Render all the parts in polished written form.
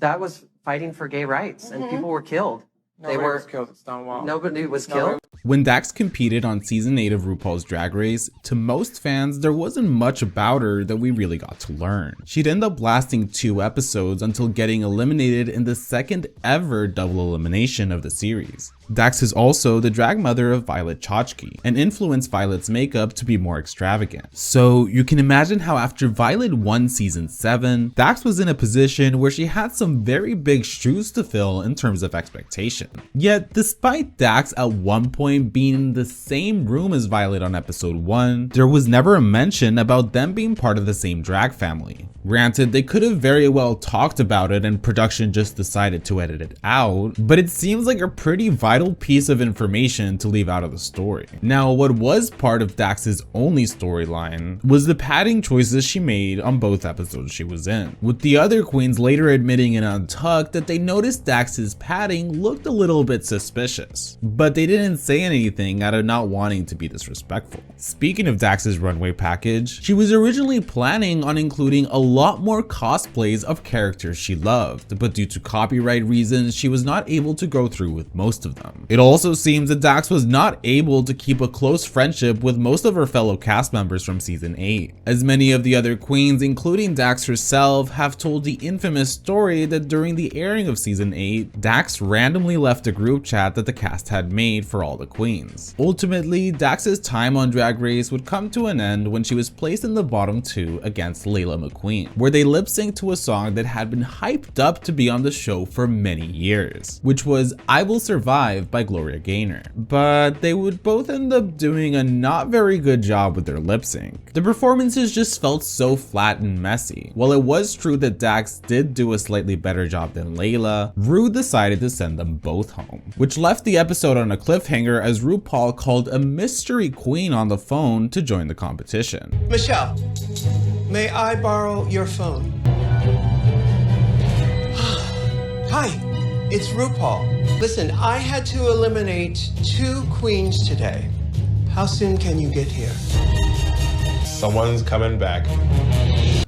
that was fighting for gay rights, and people were killed. Nobody was killed at Stonewall. Nobody was killed. When Dax competed on season 8 of RuPaul's Drag Race, to most fans, there wasn't much about her that we really got to learn. She'd end up lasting 2 episodes until getting eliminated in the second ever double elimination of the series. Dax is also the drag mother of Violet Chachki and influenced Violet's makeup to be more extravagant. So you can imagine how after Violet won season 7, Dax was in a position where she had some very big shoes to fill in terms of expectation. Yet despite Dax at one point being in the same room as Violet on episode 1, there was never a mention about them being part of the same drag family. Granted, they could have very well talked about it and production just decided to edit it out, but it seems like a pretty vital piece of information to leave out of the story. Now, what was part of Dax's only storyline was the padding choices she made on both episodes she was in, with the other queens later admitting in Untucked that they noticed Dax's padding looked a little bit suspicious, but they didn't say anything out of not wanting to be disrespectful. Speaking of Dax's runway package, she was originally planning on including a lot more cosplays of characters she loved, but due to copyright reasons, she was not able to go through with most of them. It also seems that Dax was not able to keep a close friendship with most of her fellow cast members from season 8, as many of the other queens, including Dax herself, have told the infamous story that during the airing of season 8, Dax randomly left a group chat that the cast had made for all the queens. Ultimately, Dax's time on Drag Race would come to an end when she was placed in the bottom 2 against Layla McQueen, where they lip-synced to a song that had been hyped up to be on the show for many years, which was I Will Survive by Gloria Gaynor. But they would both end up doing a not very good job with their lip sync. The performances just felt so flat and messy. While it was true that Dax did do a slightly better job than Layla, Ru decided to send them both home, which left the episode on a cliffhanger as RuPaul called a mystery queen on the phone to join the competition. Michelle, may I borrow your phone? Hi, it's RuPaul. Listen, I had to eliminate 2 queens today. How soon can you get here? Someone's coming back.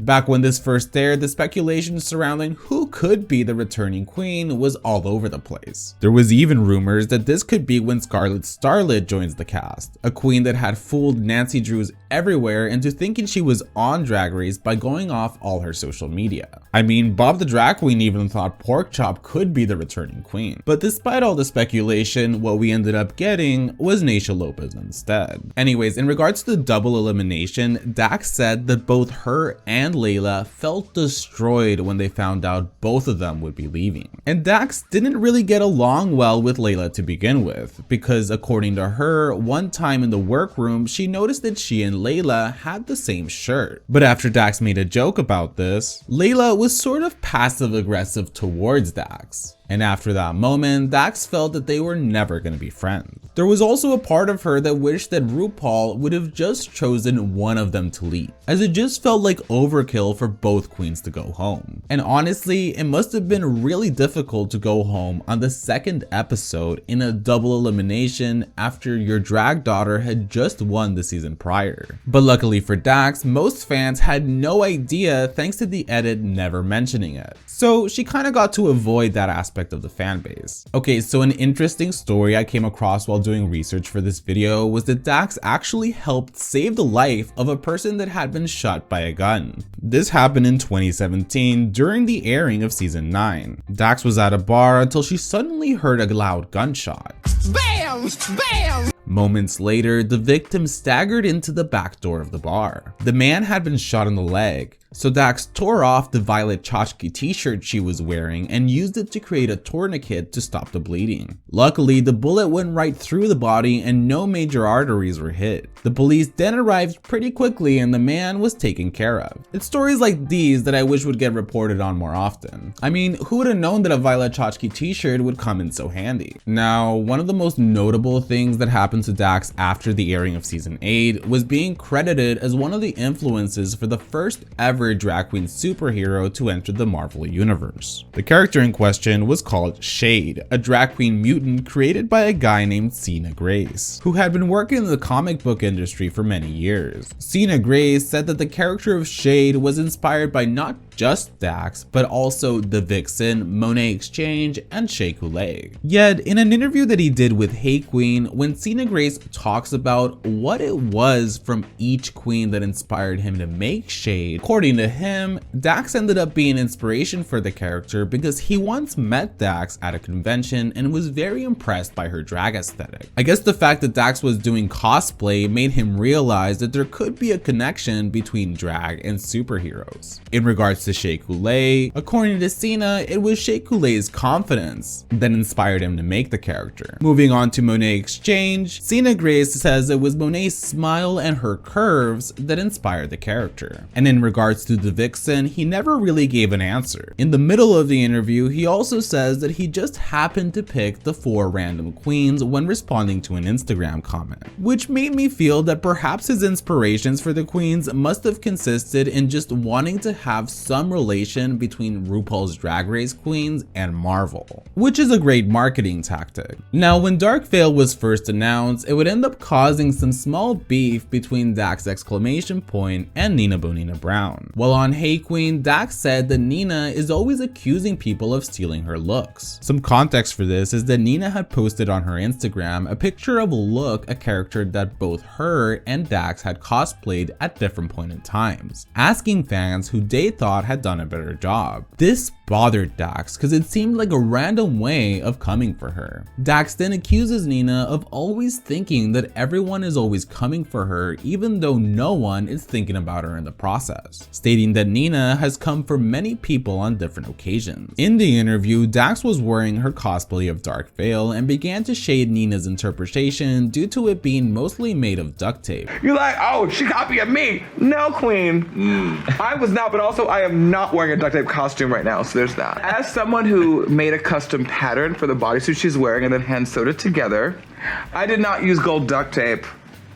Back when this first aired, the speculation surrounding who could be the returning queen was all over the place. There was even rumors that this could be when Scarlet Starlet joins the cast, a queen that had fooled Nancy Drews everywhere into thinking she was on Drag Race by going off all her social media. I mean, Bob the Drag Queen even thought Porkchop could be the returning queen. But despite all the speculation, what we ended up getting was Naysha Lopez instead. Anyways, in regards to the double elimination, Dax said that both her and Layla felt destroyed when they found out both of them would be leaving. And Dax didn't really get along well with Layla to begin with, because according to her, one time in the workroom, she noticed that she and Layla had the same shirt. But after Dax made a joke about this, Layla was sort of passive aggressive towards Dax. And after that moment, Dax felt that they were never going to be friends. There was also a part of her that wished that RuPaul would have just chosen one of them to leave, as it just felt like overkill for both queens to go home. And honestly, it must have been really difficult to go home on the second episode in a double elimination after your drag daughter had just won the season prior. But luckily for Dax, most fans had no idea thanks to the edit never mentioning it. So she kind of got to avoid that aspect of the fan base. Okay, so an interesting story I came across while doing research for this video was that Dax actually helped save the life of a person that had been shot by a gun. This happened in 2017 during the airing of season 9. Dax was at a bar until she suddenly heard a loud gunshot. Bam! Bam! Moments later, the victim staggered into the back door of the bar. The man had been shot in the leg, so Dax tore off the Violet Chachki t-shirt she was wearing and used it to create a tourniquet to stop the bleeding. Luckily, the bullet went right through the body and no major arteries were hit. The police then arrived pretty quickly and the man was taken care of. It's stories like these that I wish would get reported on more often. I mean, who would have known that a Violet Chachki t-shirt would come in so handy? Now, one of the most notable things that happened to Dax after the airing of season 8 was being credited as one of the influences for the first ever drag queen superhero to enter the Marvel universe. The character in question was called Shea, a drag queen mutant created by a guy named Sina Grace, who had been working in the comic book industry for many years. Sina Grace said that the character of Shea was inspired by not just Dax, but also the Vixen, Monet Exchange, and Shea Coulee. Yet, in an interview that he did with Hey Qween, when Sina Grace talks about what it was from each queen that inspired him to make Shea, according to him, Dax ended up being inspiration for the character because he once met Dax at a convention and was very impressed by her drag aesthetic. I guess the fact that Dax was doing cosplay made him realize that there could be a connection between drag and superheroes. In regards to Shea Coulee, according to Sina, it was Shea Coulee's confidence that inspired him to make the character. Moving on to Monet Exchange, Sina Grace says it was Monet's smile and her curves that inspired the character. And in regards to the Vixen, he never really gave an answer. In the middle of the interview, he also says that he just happened to pick the 4 random queens when responding to an Instagram comment, which made me feel that perhaps his inspirations for the queens must have consisted in just wanting to have some relation between RuPaul's Drag Race queens and Marvel, which is a great marketing tactic. Now, when Darkveil was first announced, it would end up causing some small beef between Dax Exclamationpoint and Nina Bonina Brown. While on Hey Qween, Dax said that Nina is always accusing people of stealing her looks. Some context for this is that Nina had posted on her Instagram a picture of a look, a character that both her and Dax had cosplayed at different points in times, asking fans who they thought had done a better job. This bothered Dax because it seemed like a random way of coming for her. Dax then accuses Nina of always thinking that everyone is always coming for her even though no one is thinking about her in the process, stating that Nina has come for many people on different occasions. In the interview, Dax was wearing her cosplay of Darveil and began to shade Nina's interpretation due to it being mostly made of duct tape. You're like, oh, she copied me. No, queen. I was not, but also I am not wearing a duct tape costume right now, so there's that. As someone who made a custom pattern for the bodysuit she's wearing and then hand sewed it together, I did not use gold duct tape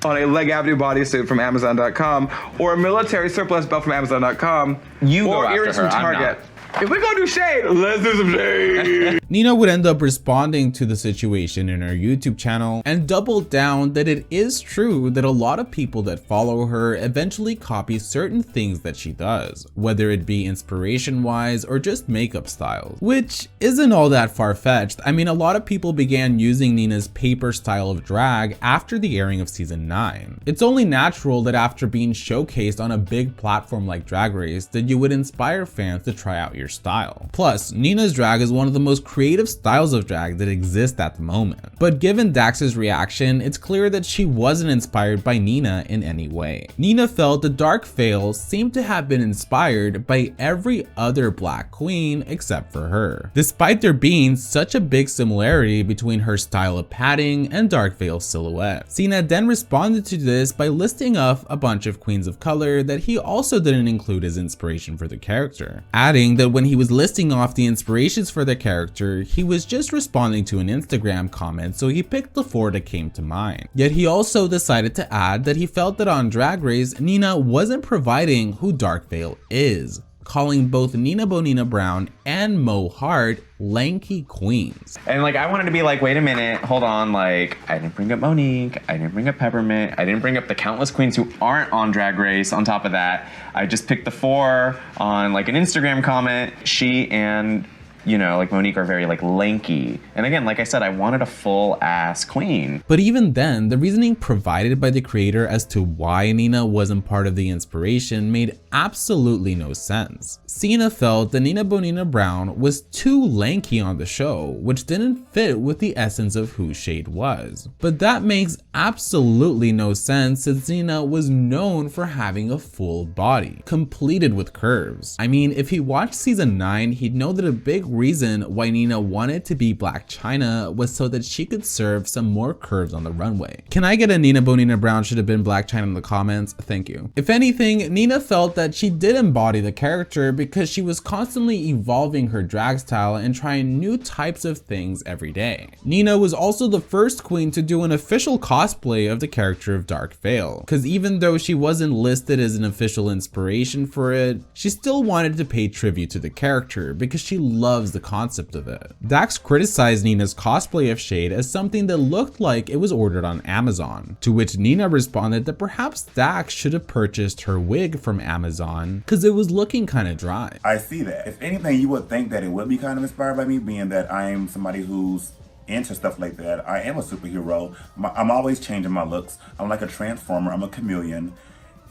on a Leg Avenue bodysuit from Amazon.com or a military surplus belt from Amazon.com or earrings from Target. If we go do shade, let's do some shade. Nina would end up responding to the situation in her YouTube channel and doubled down that it is true that a lot of people that follow her eventually copy certain things that she does, whether it be inspiration wise or just makeup styles, which isn't all that far-fetched. I mean, a lot of people began using Nina's paper style of drag after the airing of season 9. It's only natural that after being showcased on a big platform like Drag Race that you would inspire fans to try out your style. Plus, Nina's drag is one of the most creative styles of drag that exist at the moment. But given Dax's reaction, it's clear that she wasn't inspired by Nina in any way. Nina felt the Darkveil seemed to have been inspired by every other black queen except for her, despite there being such a big similarity between her style of padding and Darkveil's silhouette. Sina then responded to this by listing off a bunch of queens of color that he also didn't include as inspiration for the character, adding that when he was listing off the inspirations for the character, he was just responding to an Instagram comment, so he picked the 4 that came to mind. Yet he also decided to add that he felt that on Drag Race, Nina wasn't providing who Darkveil is, calling both Nina Bonina Brown and Mo Hart lanky queens. And like, I wanted to be like, wait a minute, hold on, like, I didn't bring up Monique, I didn't bring up Peppermint, I didn't bring up the countless queens who aren't on Drag Race. On top of that, I just picked the 4 on like an Instagram comment. She and, you know, like Monique are very like lanky. And again, like I said, I wanted a full ass queen. But even then, the reasoning provided by the creator as to why Nina wasn't part of the inspiration made absolutely no sense. Sina felt that Nina Bonina Brown was too lanky on the show, which didn't fit with the essence of who Shea was. But that makes absolutely no sense since Nina was known for having a full body, completed with curves. I mean, if he watched season 9, he'd know that a big reason why Nina wanted to be Black China was so that she could serve some more curves on the runway. Can I get a Nina Bonina Brown should have been Black China in the comments? Thank you. If anything, Nina felt that she did embody the character because she was constantly evolving her drag style and trying new types of things every day. Nina was also the first queen to do an official cosplay of the character of Darkveil, because even though she wasn't listed as an official inspiration for it, she still wanted to pay tribute to the character because she loves the concept of it. Dax criticized Nina's cosplay of Shea as something that looked like it was ordered on Amazon, to which Nina responded that perhaps Dax should have purchased her wig from Amazon Amazon because it was looking kind of dry. I see that. If anything, you would think that it would be kind of inspired by me, being that I am somebody who's into stuff like that. I am a superhero. I'm always changing my looks. I'm like a transformer. I'm a chameleon.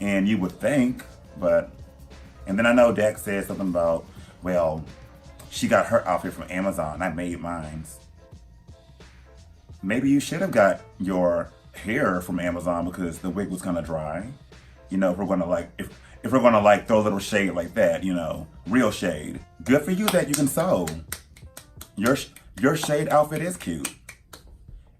And you would think, and then I know Dax said something about, well, she got her outfit from Amazon. I made mine. Maybe you should have got your hair from Amazon because the wig was kind of dry. You know, if we're gonna like throw a little shade like that, you know, real shade. Good for you that you can sew. Your shade outfit is cute.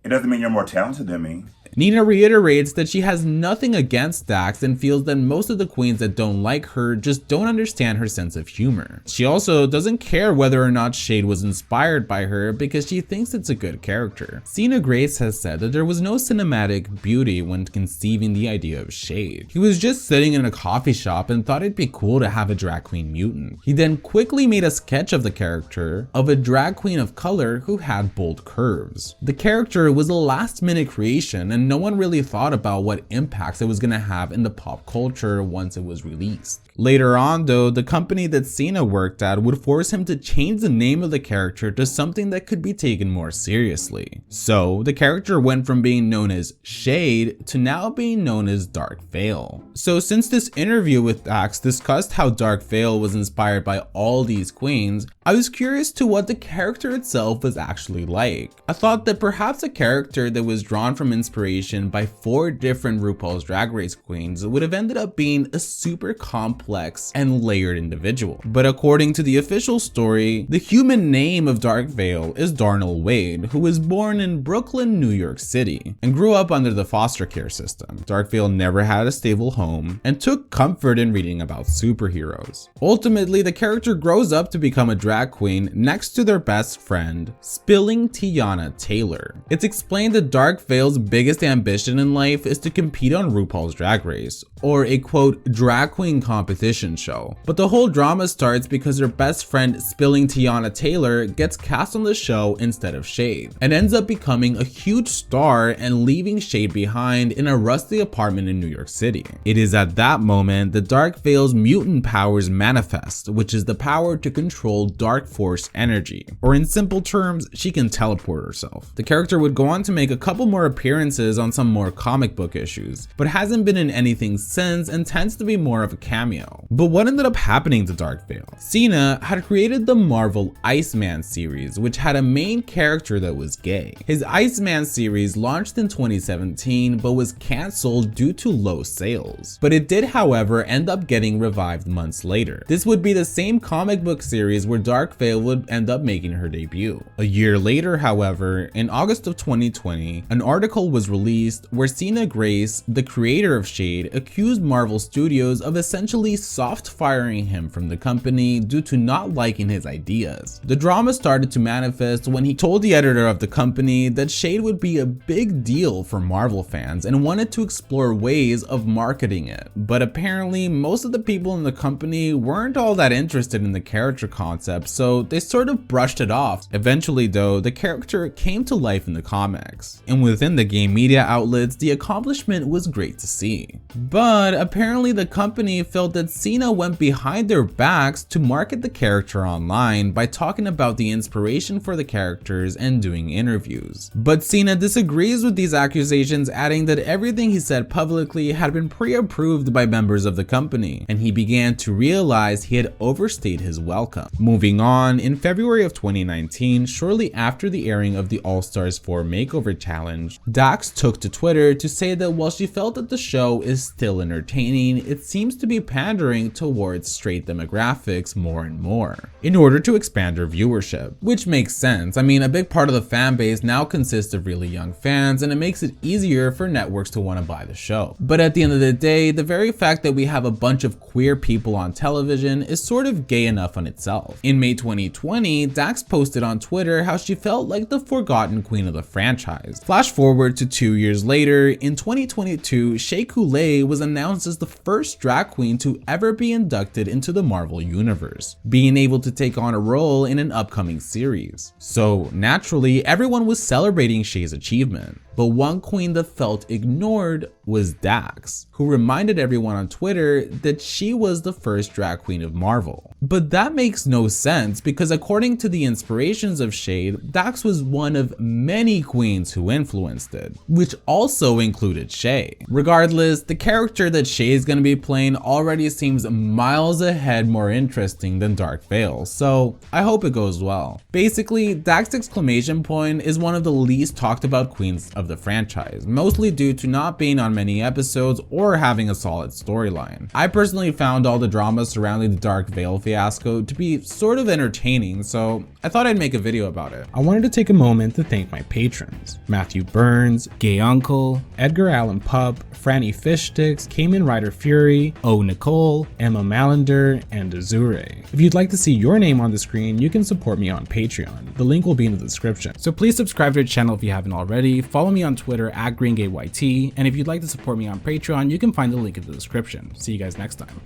It doesn't mean you're more talented than me. Nina reiterates that she has nothing against Dax and feels that most of the queens that don't like her just don't understand her sense of humor. She also doesn't care whether or not Shea was inspired by her because she thinks it's a good character. Sina Grace has said that there was no cinematic beauty when conceiving the idea of Shea. He was just sitting in a coffee shop and thought it'd be cool to have a drag queen mutant. He then quickly made a sketch of the character of a drag queen of color who had bold curves. The character was a last-minute creation and no one really thought about what impacts it was gonna have in the pop culture once it was released. Later on though, the company that Sina worked at would force him to change the name of the character to something that could be taken more seriously. So the character went from being known as Shade to now being known as Darkveil. So since this interview with Dax discussed how Darkveil was inspired by all these queens, I was curious to what the character itself was actually like. I thought that perhaps a character that was drawn from inspiration by 4 different RuPaul's Drag Race queens would have ended up being a super complex and layered individual. But according to the official story, the human name of Darkveil is Darnell Wade, who was born in Brooklyn, New York City, and grew up under the foster care system. Darkveil never had a stable home and took comfort in reading about superheroes. Ultimately, the character grows up to become a drag queen next to their best friend, Spilling Tiana Taylor. It's explained that Darkveil's biggest ambition in life is to compete on RuPaul's Drag Race, or a quote drag queen competition show. But the whole drama starts because her best friend Spilling Tiana Taylor gets cast on the show instead of Shea, and ends up becoming a huge star and leaving Shea behind in a rusty apartment in New York City. It is at that moment that Darkveil's mutant powers manifest, which is the power to control dark force energy, or in simple terms, she can teleport herself. The character would go on to make a couple more appearances on some more comic book issues, but hasn't been in anything since and tends to be more of a cameo. But what ended up happening to Darkveil? Sina had created the Marvel Iceman series, which had a main character that was gay. His Iceman series launched in 2017, but was cancelled due to low sales. But it did, however, end up getting revived months later. This would be the same comic book series where Darkveil would end up making her debut. A year later, however, in August of 2020, an article was released where Sina Grace, the creator of Shade, accused Marvel Studios of essentially soft firing him from the company due to not liking his ideas. The drama started to manifest when he told the editor of the company that Shade would be a big deal for Marvel fans and wanted to explore ways of marketing it. But apparently, most of the people in the company weren't all that interested in the character concept, so they sort of brushed it off. Eventually though, the character came to life in the comics, and within the gay media outlets, the accomplishment was great to see. But apparently the company felt that Sina went behind their backs to market the character online by talking about the inspiration for the characters and doing interviews. But Sina disagrees with these accusations, adding that everything he said publicly had been pre-approved by members of the company, and he began to realize he had overstayed his welcome. Moving on, in February of 2019, shortly after the airing of the All Stars 4 Makeover Challenge, Dax took to Twitter to say that while she felt that the show is still entertaining, it seems to be pandering towards straight demographics more and more, in order to expand her viewership. Which makes sense. I mean, a big part of the fan base now consists of really young fans, and it makes it easier for networks to want to buy the show. But at the end of the day, the very fact that we have a bunch of queer people on television is sort of gay enough on itself. In May 2020, Dax posted on Twitter how she felt like the forgotten queen of the franchise. Flash forward to 2 years later, in 2022, Hey Qween was announced as the first drag queen to ever be inducted into the Marvel Universe, being able to take on a role in an upcoming series. So naturally, everyone was celebrating Shay's achievement. But one queen that felt ignored was Dax, who reminded everyone on Twitter that she was the first drag queen of Marvel. But that makes no sense because according to the inspirations of Shea, Dax was one of many queens who influenced it, which also included Shea. Regardless, the character that Shea is going to be playing already seems miles ahead more interesting than Darveil, so I hope it goes well. Basically, Dax Exclamationpoint is one of the least talked about queens of the franchise, mostly due to not being on many episodes or having a solid storyline. I personally found all the drama surrounding the Darkveil Fiasco to be sort of entertaining, so I thought I'd make a video about it. I wanted to take a moment to thank my patrons: Matthew Burns, Gay Uncle, Edgar Allan Pup, Franny Fishsticks, Cayman Rider Fury, O Nicole, Emma Malander, and Azure. If you'd like to see your name on the screen, you can support me on Patreon. The link will be in the description. So please subscribe to the channel if you haven't already, follow me on Twitter @GreenGayYT, and if you'd like to support me on Patreon, you can find the link in the description. See you guys next time.